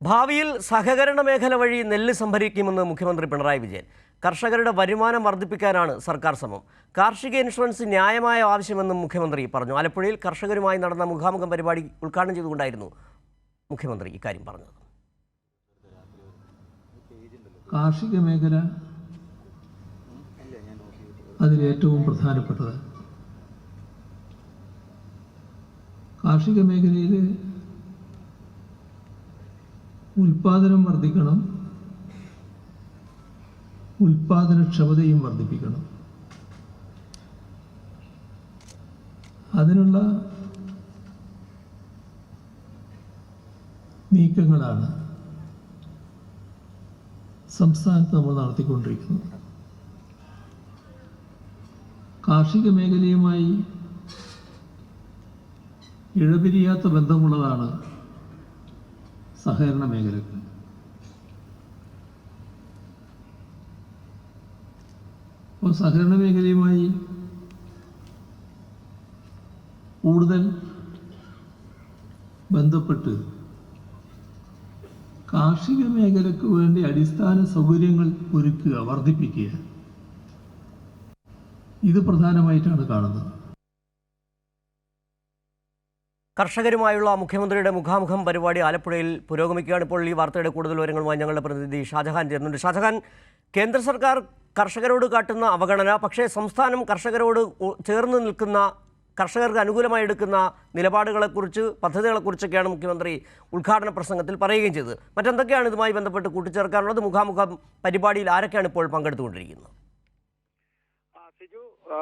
ഭാവിയിൽ സഹകരണ മേഖല വഴി നെല്ല് സംഭരിക്കുമെന്ന് മുഖ്യമന്ത്രി പിണറായി വിജയൻ. കർഷകരുടെ വരുമാനം വർദ്ധിപ്പിക്കാനാണ് സർക്കാർ ശ്രമം. കാർഷിക ഇൻഷുറൻസ് ന്യായമായ ആവശ്യമെന്നും മുഖ്യമന്ത്രി പറഞ്ഞു. ആലപ്പുഴയിൽ കർഷകരുമായി നടന്ന മുഖാമുഖം പരിപാടി ഉദ്ഘാടനം ചെയ്തുകൊണ്ടായിരുന്നു മുഖ്യമന്ത്രി ഇക്കാര്യം പറഞ്ഞത്. കാർഷിക മേഖല അതിലേറ്റവും പ്രധാനപ്പെട്ടത്. കാർഷിക മേഖലയിൽ ഉൽപാദനം വർദ്ധിക്കണം, ഉൽപാദനക്ഷമതയും വർദ്ധിപ്പിക്കണം. അതിനുള്ള നീക്കങ്ങളാണ് സംസ്ഥാനത്ത് നമ്മൾ നടത്തിക്കൊണ്ടിരിക്കുന്നത്. കാർഷിക മേഖലയുമായി ഇഴപിരിയാത്ത ബന്ധമുള്ളതാണ് സഹകരണ മേഖലക്ക്. അപ്പോൾ സഹകരണ മേഖലയുമായി കൂടുതൽ ബന്ധപ്പെട്ട് കാർഷിക മേഖലയ്ക്ക് വേണ്ടി അടിസ്ഥാന സൗകര്യങ്ങൾ ഒരുക്കുക, വർദ്ധിപ്പിക്കുക, ഇത് പ്രധാനമായിട്ടാണ് കാണുന്നത്. കർഷകരുമായുള്ള മുഖ്യമന്ത്രിയുടെ മുഖാമുഖം പരിപാടി ആലപ്പുഴയിൽ പുരോഗമിക്കുകയാണ്. ഇപ്പോൾ ഈ വാർത്തയുടെ കൂടുതൽ വിവരങ്ങളുമായി ഞങ്ങളുടെ പ്രതിനിധി ഷാജഹാൻ ചേരുന്നുണ്ട്. ഷാജഹാൻ, കേന്ദ്ര സർക്കാർ കർഷകരോട് കാട്ടുന്ന അവഗണന, പക്ഷേ സംസ്ഥാനം കർഷകരോട് ചേർന്ന് നിൽക്കുന്ന, കർഷകർക്ക് അനുകൂലമായി എടുക്കുന്ന നിലപാടുകളെക്കുറിച്ച്, പദ്ധതികളെക്കുറിച്ചൊക്കെയാണ് മുഖ്യമന്ത്രി ഉദ്ഘാടന പ്രസംഗത്തിൽ പറയുകയും ചെയ്തത്. മറ്റെന്തൊക്കെയാണ് ഇതുമായി ബന്ധപ്പെട്ട് കൂട്ടിച്ചേർക്കാനുള്ളത്? മുഖാമുഖം പരിപാടിയിൽ ആരൊക്കെയാണ് ഇപ്പോൾ പങ്കെടുത്തുകൊണ്ടിരിക്കുന്നത്?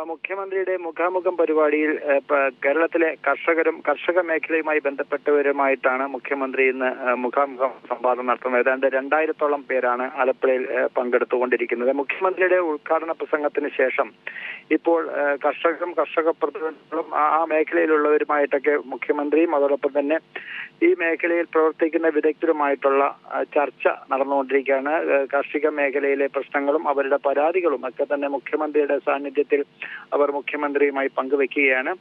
മുഖ്യമന്ത്രിയുടെ മുഖാമുഖം പരിപാടിയിൽ കേരളത്തിലെ കർഷകരും കാർഷിക മേഖലയുമായി ബന്ധപ്പെട്ടവരുമായിട്ടാണ് മുഖ്യമന്ത്രി ഇന്ന് മുഖാമുഖം സംവാദം നടത്തുന്നത്. ഏതാണ്ട് 2000-ഓളം പേരാണ് ആലപ്പുഴയിൽ പങ്കെടുത്തുകൊണ്ടിരിക്കുന്നത്. മുഖ്യമന്ത്രിയുടെ ഉദ്ഘാടന പ്രസംഗത്തിന് ശേഷം ഇപ്പോൾ കർഷക പ്രതിനിധികളും ആ മേഖലയിലുള്ളവരുമായിട്ടൊക്കെ മുഖ്യമന്ത്രിയും അതോടൊപ്പം തന്നെ ഈ മേഖലയിൽ പ്രവർത്തിക്കുന്ന വിദഗ്ധരുമായിട്ടുള്ള ചർച്ച നടന്നുകൊണ്ടിരിക്കുകയാണ്. കാർഷിക മേഖലയിലെ പ്രശ്നങ്ങളും അവരുടെ പരാതികളും ഒക്കെ തന്നെ മുഖ്യമന്ത്രിയുടെ സാന്നിധ്യത്തിൽ അവർ മുഖ്യമന്ത്രിയുമായി പങ്കുവെക്കുകയാണ്.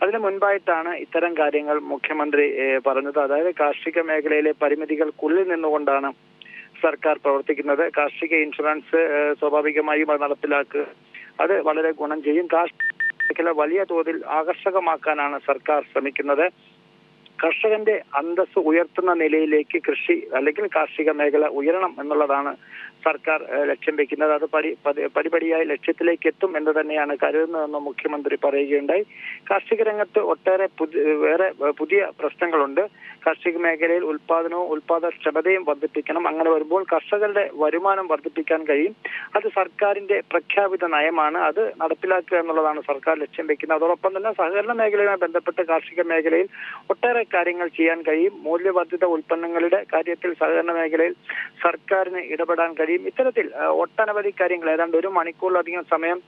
അതിനു മുൻപായിട്ടാണ് ഇത്തരം കാര്യങ്ങൾ മുഖ്യമന്ത്രി പറഞ്ഞത്. അതായത് കാർഷിക മേഖലയിലെ പരിമിതികൾക്കുള്ളിൽ നിന്നുകൊണ്ടാണ് സർക്കാർ പ്രവർത്തിക്കുന്നത്. കാർഷിക ഇൻഷുറൻസ് സ്വാഭാവികമായും അത് നടപ്പിലാക്കുക, അത് വളരെ ഗുണം ചെയ്യും. കാർഷിക മേഖല വലിയ തോതിൽ ആകർഷകമാക്കാനാണ് സർക്കാർ ശ്രമിക്കുന്നത്. കർഷകന്റെ അന്തസ്സ് ഉയർത്തുന്ന നിലയിലേക്ക് കൃഷി അല്ലെങ്കിൽ കാർഷിക മേഖല ഉയരണം എന്നുള്ളതാണ് സർക്കാർ ലക്ഷ്യം വെക്കുന്നത്. അത് പടിപടിയായി ലക്ഷ്യത്തിലേക്ക് എത്തും എന്ന് തന്നെയാണ് കരുതുന്നതെന്ന് മുഖ്യമന്ത്രി പറയുകയുണ്ടായി. കാർഷിക രംഗത്ത് ഒട്ടേറെ പുതിയ പ്രശ്നങ്ങളുണ്ട്. കാർഷിക മേഖലയിൽ ഉൽപാദനവും ഉൽപാദനക്ഷമതയും വർദ്ധിപ്പിക്കണം. അങ്ങനെ വരുമ്പോൾ കർഷകരുടെ വരുമാനം വർദ്ധിപ്പിക്കാൻ കഴിയും. അത് സർക്കാരിന്റെ പ്രഖ്യാപിത നയമാണ്. അത് നടപ്പിലാക്കുക എന്നുള്ളതാണ് സർക്കാർ ലക്ഷ്യം വെക്കുന്നത്. അതോടൊപ്പം തന്നെ സഹകരണ മേഖലയുമായി ബന്ധപ്പെട്ട് കാർഷിക മേഖലയിൽ ഒട്ടേറെ കാര്യങ്ങൾ ചെയ്യാൻ കഴിയും. മൂല്യവർദ്ധിത ഉൽപ്പന്നങ്ങളുടെ കാര്യത്തിൽ സഹകരണ മേഖലയിൽ സർക്കാരിന് ഇടപെടാൻ കഴിയും. ഇത്തരത്തിൽ ഒട്ടനവധി കാര്യങ്ങൾ, ഏതാണ്ട് 1 മണിക്കൂറിലധികം സമയം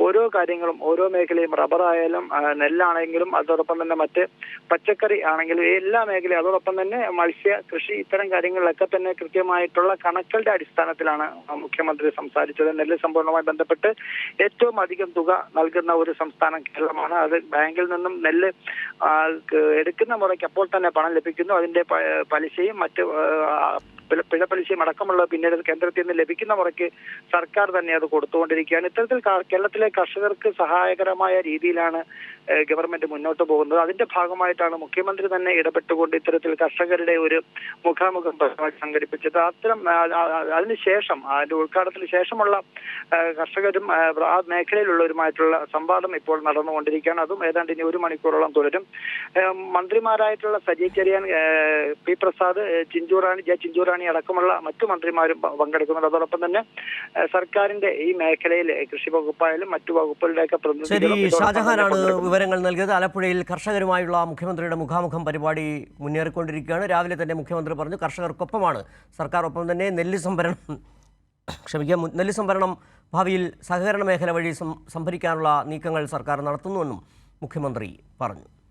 ഓരോ കാര്യങ്ങളും, ഓരോ മേഖലയും, റബ്ബറായാലും നെല്ലാണെങ്കിലും അതോടൊപ്പം തന്നെ മറ്റ് പച്ചക്കറി ആണെങ്കിലും എല്ലാ മേഖലയും, അതോടൊപ്പം തന്നെ മത്സ്യ കൃഷി, ഇത്തരം കാര്യങ്ങളിലൊക്കെ തന്നെ കൃത്യമായിട്ടുള്ള കണക്കുകളുടെ അടിസ്ഥാനത്തിലാണ് മുഖ്യമന്ത്രി സംസാരിച്ചത്. നെല്ല് സംഭരണവുമായി ബന്ധപ്പെട്ട് ഏറ്റവും അധികം തുക നൽകുന്ന ഒരു സംസ്ഥാനം കേരളമാണ്. അത് ബാങ്കിൽ നിന്നും നെല്ല് എടുക്കുന്ന മുറയ്ക്ക് അപ്പോൾ തന്നെ പണം ലഭിക്കുന്നു. അതിന്റെ പലിശയും മറ്റ് പിഴപ്പലിശയും അടക്കമുള്ള പിന്നീട് കേന്ദ്രത്തിൽ നിന്ന് ലഭിക്കുന്ന മുറയ്ക്ക് സർക്കാർ തന്നെ അത് കൊടുത്തുകൊണ്ടിരിക്കുകയാണ്. ഇത്തരത്തിൽ കേരളത്തിലെ കർഷകർക്ക് സഹായകരമായ രീതിയിലാണ് ഗവൺമെന്റ് മുന്നോട്ട് പോകുന്നത്. അതിന്റെ ഭാഗമായിട്ടാണ് മുഖ്യമന്ത്രി തന്നെ ഇടപെട്ടുകൊണ്ട് ഇത്തരത്തിൽ കർഷകരുടെ ഒരു മുഖാമുഖം സംഘടിപ്പിച്ചത്. അത്തരം അതിനുശേഷം, അതിന്റെ ഉദ്ഘാടനത്തിന് ശേഷമുള്ള കർഷകരും ആ മേഖലയിലുള്ളവരുമായിട്ടുള്ള സംവാദം ഇപ്പോൾ നടന്നുകൊണ്ടിരിക്കുകയാണ്. അതും ഏതാണ്ട് ഇനി 1 മണിക്കൂറോളം തുടരും. മന്ത്രിമാരായിട്ടുള്ള സജി ചെറിയാൻ, പി പ്രസാദ്, ചിഞ്ചുറാണി അടക്കമുള്ള മറ്റു മന്ത്രിമാരും പങ്കെടുക്കുന്നുണ്ട്. അതോടൊപ്പം തന്നെ സർക്കാരിന്റെ ഈ മേഖലയിൽ കൃഷി വകുപ്പായാലും മറ്റു വകുപ്പുകളുടെയൊക്കെ പ്രതിനിധികളും വിവരങ്ങൾ നൽകിയത്. ആലപ്പുഴയിൽ കർഷകരുമായുള്ള മുഖ്യമന്ത്രിയുടെ മുഖാമുഖം പരിപാടി മുന്നേറിക്കൊണ്ടിരിക്കുകയാണ്. രാവിലെ തന്നെ മുഖ്യമന്ത്രി പറഞ്ഞു കർഷകർക്കൊപ്പമാണ് സർക്കാർ. ഒപ്പം തന്നെ നെല്ല് സംഭരണം ഭാവിയിൽ സഹകരണ മേഖല വഴി സംഭരിക്കാനുള്ള നീക്കങ്ങൾ സർക്കാർ നടത്തുന്നുവെന്നും മുഖ്യമന്ത്രി പറഞ്ഞു.